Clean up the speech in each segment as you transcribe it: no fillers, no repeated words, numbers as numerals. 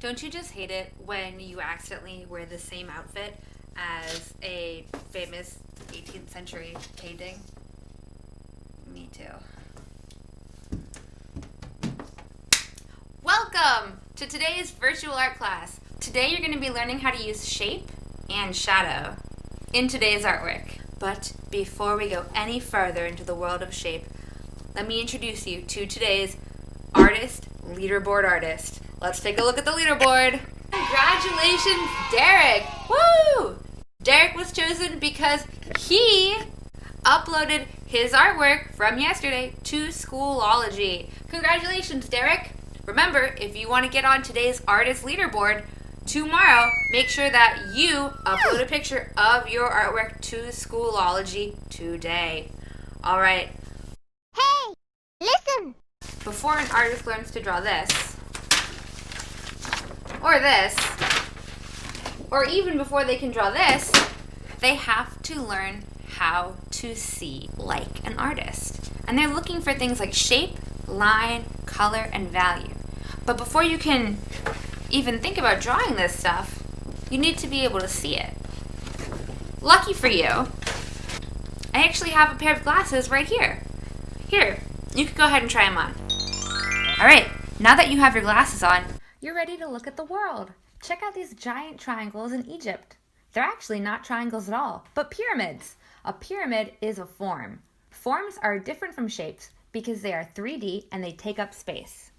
Don't you just hate it when you accidentally wear the same outfit as a famous 18th century painting? Me too. Welcome to today's virtual art class. Today you're going to be learning how to use shape and shadow in today's artwork. But before we go any further into the world of shape, let me introduce you to today's artist, leaderboard artist. Let's take a look at the leaderboard. Congratulations, Derek! Woo! Derek was chosen because he uploaded his artwork from yesterday to Schoolology. Congratulations, Derek! Remember, if you want to get on today's artist leaderboard, tomorrow, make sure that you upload a picture of your artwork to Schoolology today. All right. Hey, listen! Before an artist learns to draw this, or this, or even before they can draw this, they have to learn how to see like an artist. And they're looking for things like shape, line, color, and value. But before you can even think about drawing this stuff, you need to be able to see it. Lucky for you, I actually have a pair of glasses right here. Here, you can go ahead and try them on. All right, now that you have your glasses on, you're ready to look at the world. Check out these giant triangles in Egypt. They're actually not triangles at all, but pyramids. A pyramid is a form. Forms are different from shapes because they are 3D and they take up space.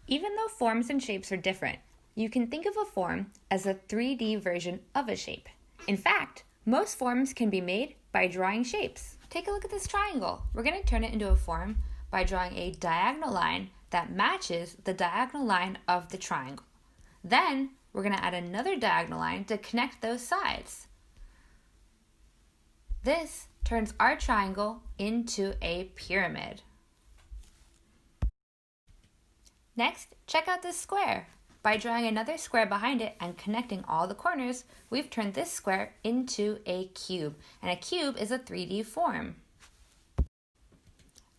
Even though forms and shapes are different, you can think of a form as a 3D version of a shape. In fact, most forms can be made by drawing shapes. Take a look at this triangle. We're going to turn it into a form by drawing a diagonal line that matches the diagonal line of the triangle. Then, we're going to add another diagonal line to connect those sides. This turns our triangle into a pyramid. Next, check out this square. By drawing another square behind it and connecting all the corners, we've turned this square into a cube. And a cube is a 3D form.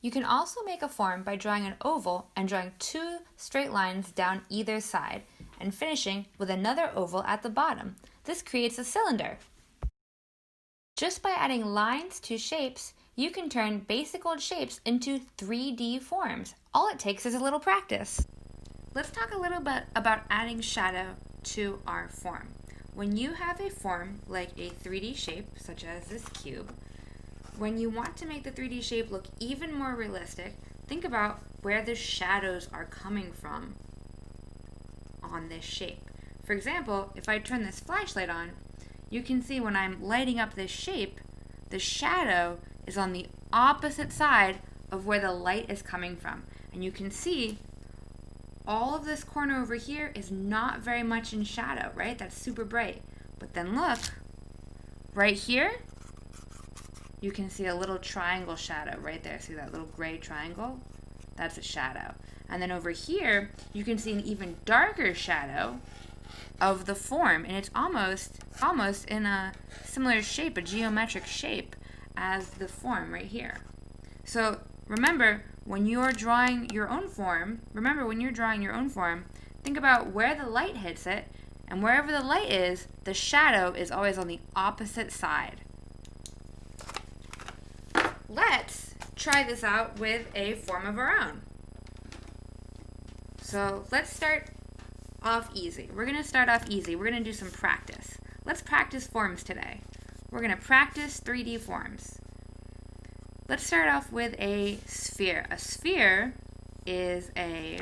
You can also make a form by drawing an oval and drawing two straight lines down either side and finishing with another oval at the bottom. This creates a cylinder. Just by adding lines to shapes, you can turn basic old shapes into 3D forms. All it takes is a little practice. Let's talk a little bit about adding shadow to our form. When you have a form like a 3D shape, such as this cube, when you want to make the 3D shape look even more realistic, think about where the shadows are coming from on this shape. For example, if I turn this flashlight on, you can see when I'm lighting up this shape, the shadow is on the opposite side of where the light is coming from. And you can see all of this corner over here is not very much in shadow, right? That's super bright. But then look, right here, you can see a little triangle shadow right there. See that little gray triangle? That's a shadow. And then over here, you can see an even darker shadow of the form. And it's almost in a similar shape, a geometric shape as the form right here. So remember, when you're drawing your own form, think about where the light hits it. And wherever the light is, the shadow is always on the opposite side. Let's try this out with a form of our own. So let's start off easy. We're going to do some practice. Let's practice forms today. We're going to practice 3D forms. Let's start off with a sphere. A sphere is a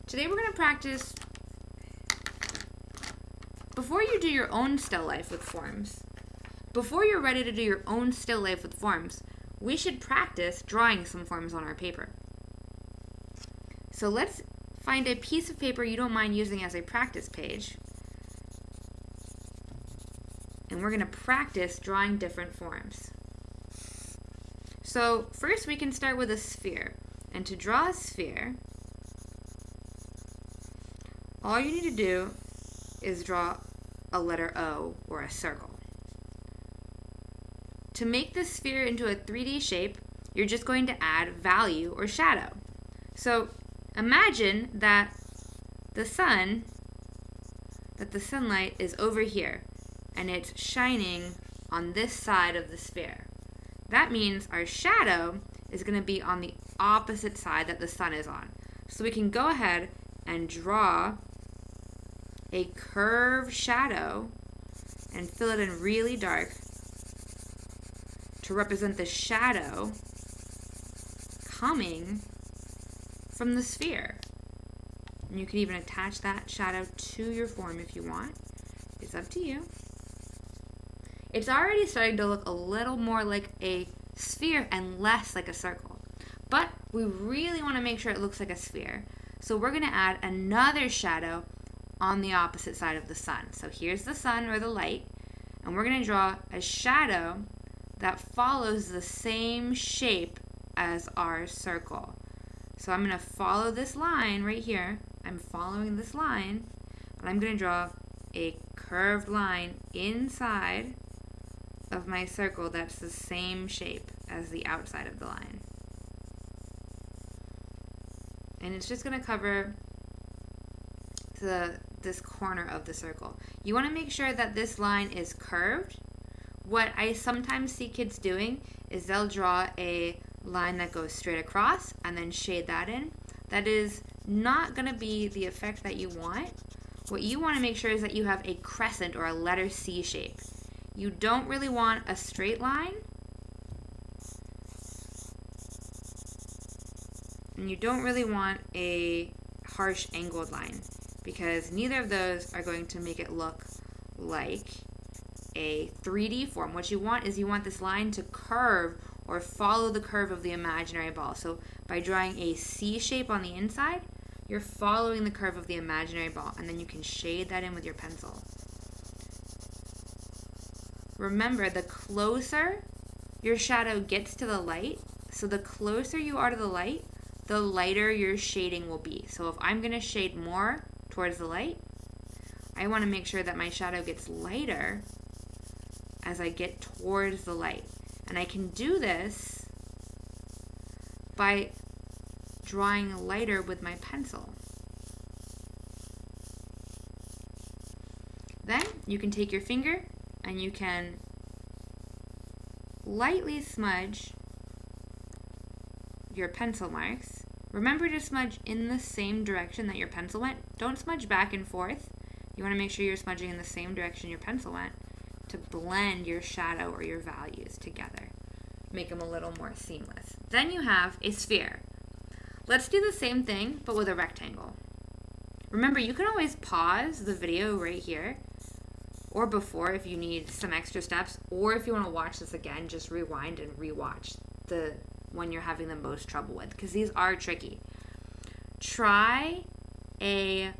Today we're going to practice. Before you do your own still life with forms, before you're ready to do your own still life with forms, we should practice drawing some forms on our paper. So let's find a piece of paper you don't mind using as a practice page. And we're going to practice drawing different forms. So first we can start with a sphere. And to draw a sphere, all you need to do is draw a letter O or a circle. To make this sphere into a 3D shape, you're just going to add value or shadow. So imagine that the sunlight is over here and it's shining on this side of the sphere. That means our shadow is going to be on the opposite side that the sun is on. So we can go ahead and draw a curved shadow and fill it in really dark to represent the shadow coming from the sphere. And you can even attach that shadow to your form if you want. It's up to you. It's already starting to look a little more like a sphere and less like a circle. But we really want to make sure it looks like a sphere. So we're going to add another shadow on the opposite side of the sun. So here's the sun or the light, and we're going to draw a shadow that follows the same shape as our circle. So I'm going to follow this line right here. I'm following this line, and I'm going to draw a curved line inside of my circle that's the same shape as the outside of the line. And it's just going to cover this corner of the circle. You want to make sure that this line is curved. What I sometimes see kids doing is they'll draw a line that goes straight across and then shade that in. That is not going to be the effect that you want. What you want to make sure is that you have a crescent or a letter C shape. You don't really want a straight line, and you don't really want a harsh angled line, because neither of those are going to make it look like a 3D form. What you want is this line to curve or follow the curve of the imaginary ball. So by drawing a C shape on the inside, you're following the curve of the imaginary ball, and then you can shade that in with your pencil. Remember, the closer your shadow gets to the light, so the closer you are to the light, the lighter your shading will be. So if I'm going to shade more towards the light, I want to make sure that my shadow gets lighter as I get towards the light. And I can do this by drawing lighter with my pencil. Then you can take your finger and you can lightly smudge your pencil marks. Remember to smudge in the same direction that your pencil went. Don't smudge back and forth. You want to make sure you're smudging in the same direction your pencil went to blend your shadow or your values together. Make them a little more seamless. Then you have a sphere. Let's do the same thing, but with a rectangle. Remember, you can always pause the video right here or before if you need some extra steps, or if you want to watch this again, just rewind and rewatch the one you're having the most trouble with, because these are tricky. Try a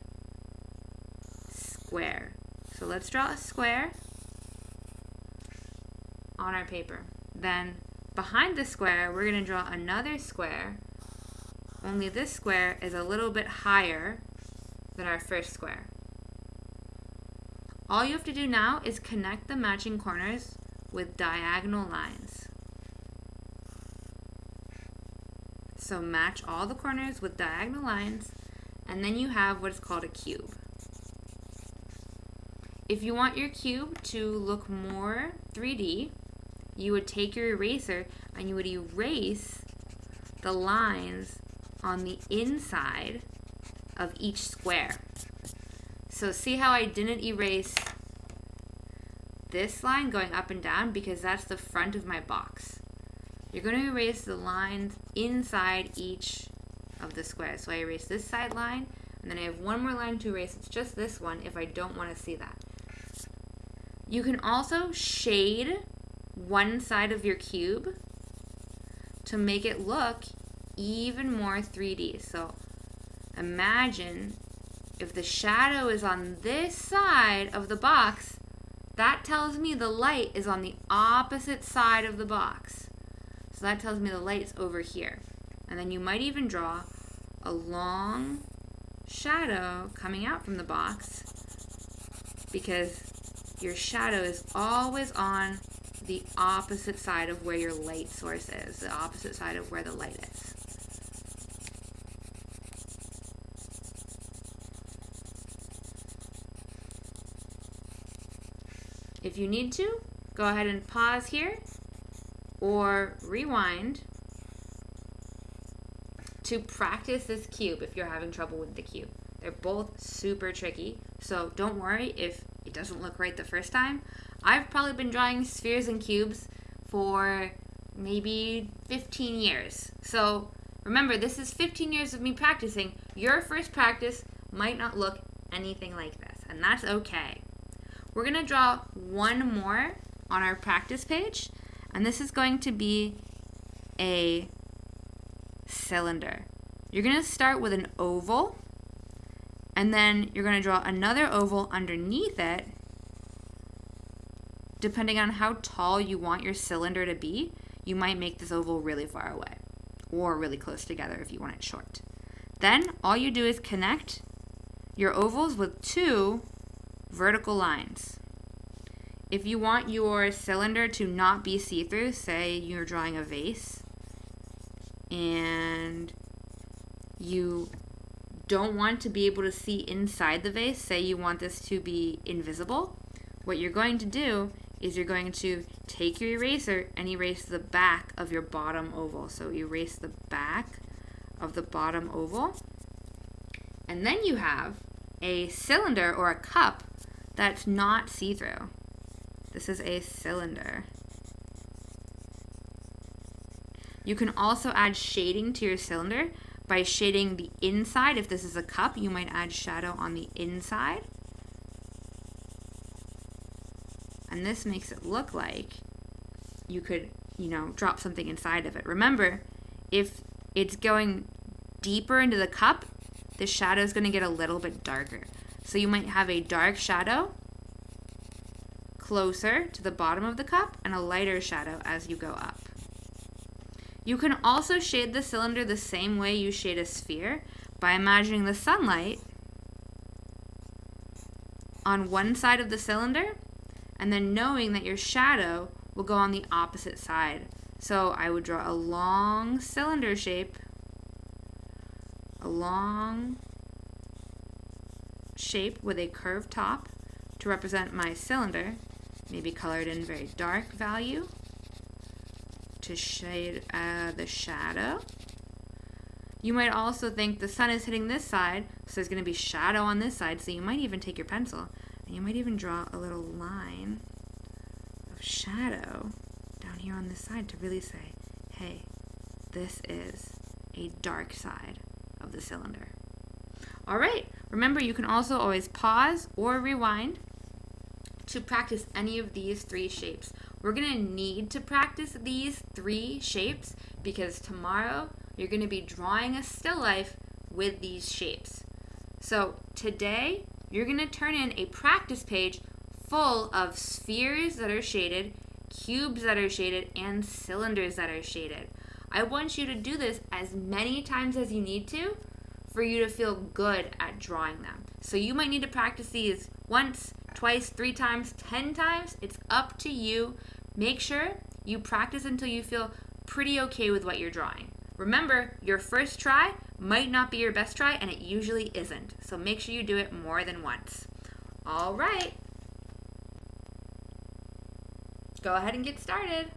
square. So let's draw a square on our paper. Then behind the square, we're going to draw another square, only this square is a little bit higher than our first square. All you have to do now is connect the matching corners with diagonal lines. So match all the corners with diagonal lines, and then you have what is called a cube. If you want your cube to look more 3D, you would take your eraser and you would erase the lines on the inside of each square. So see how I didn't erase this line going up and down, because that's the front of my box. You're going to erase the lines inside each of the squares. So I erase this side line, and then I have one more line to erase. It's just this one if I don't want to see that. You can also shade one side of your cube to make it look even more 3D. So imagine if the shadow is on this side of the box, that tells me the light is on the opposite side of the box. So that tells me the light's over here. And then you might even draw a long shadow coming out from the box, because your shadow is always on the opposite side of where your light source is, the opposite side of where the light is. If you need to, go ahead and pause here or rewind to practice this cube if you're having trouble with the cube. They're both super tricky, so don't worry if it doesn't look right the first time. I've probably been drawing spheres and cubes for maybe 15 years. So remember, this is 15 years of me practicing. Your first practice might not look anything like this, and that's okay. We're going to draw one more on our practice page, and this is going to be a cylinder. You're going to start with an oval, and then you're going to draw another oval underneath it. Depending on how tall you want your cylinder to be, you might make this oval really far away or really close together if you want it short. Then all you do is connect your ovals with two vertical lines. If you want your cylinder to not be see-through, say you're drawing a vase and you don't want to be able to see inside the vase, say you want this to be invisible, what you're going to do is you're going to take your eraser and erase the back of your bottom oval. So erase the back of the bottom oval. And then you have a cylinder or a cup that's not see-through. This is a cylinder. You can also add shading to your cylinder by shading the inside. If this is a cup, you might add shadow on the inside. And this makes it look like you could, drop something inside of it. Remember, if it's going deeper into the cup, the shadow is going to get a little bit darker. So you might have a dark shadow closer to the bottom of the cup and a lighter shadow as you go up. You can also shade the cylinder the same way you shade a sphere by imagining the sunlight on one side of the cylinder and then knowing that your shadow will go on the opposite side. So I would draw a long cylinder shape, a long shape with a curved top to represent my cylinder, maybe colored in very dark value to shade the shadow. You might also think the sun is hitting this side, so there's going to be shadow on this side, so you might even take your pencil and you might even draw a little line of shadow down here on this side to really say, hey, this is a dark side of the cylinder. All right, remember you can also always pause or rewind to practice any of these three shapes. We're going to need to practice these three shapes because tomorrow you're going to be drawing a still life with these shapes. So today you're going to turn in a practice page full of spheres that are shaded, cubes that are shaded, and cylinders that are shaded. I want you to do this as many times as you need to for you to feel good at drawing them. So you might need to practice these once, twice, 3 times, 10 times. It's up to you. Make sure you practice until you feel pretty okay with what you're drawing. Remember, your first try might not be your best try, and it usually isn't. So make sure you do it more than once. All right. Go ahead and get started.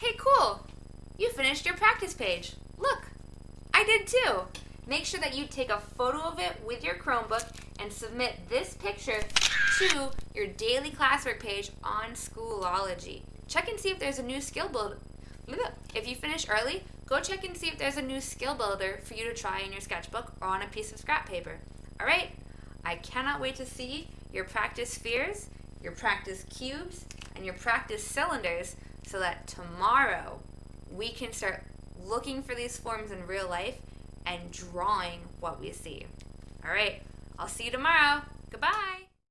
Hey, cool! You finished your practice page. Look, I did too. Make sure that you take a photo of it with your Chromebook and submit this picture to your daily classwork page on Schoolology. Check and see if there's a new skill builder. If you finish early, go check and see if there's a new skill builder for you to try in your sketchbook or on a piece of scrap paper. All right? I cannot wait to see your practice spheres, your practice cubes, and your practice cylinders so that tomorrow we can start looking for these forms in real life and drawing what we see. All right, I'll see you tomorrow. Goodbye.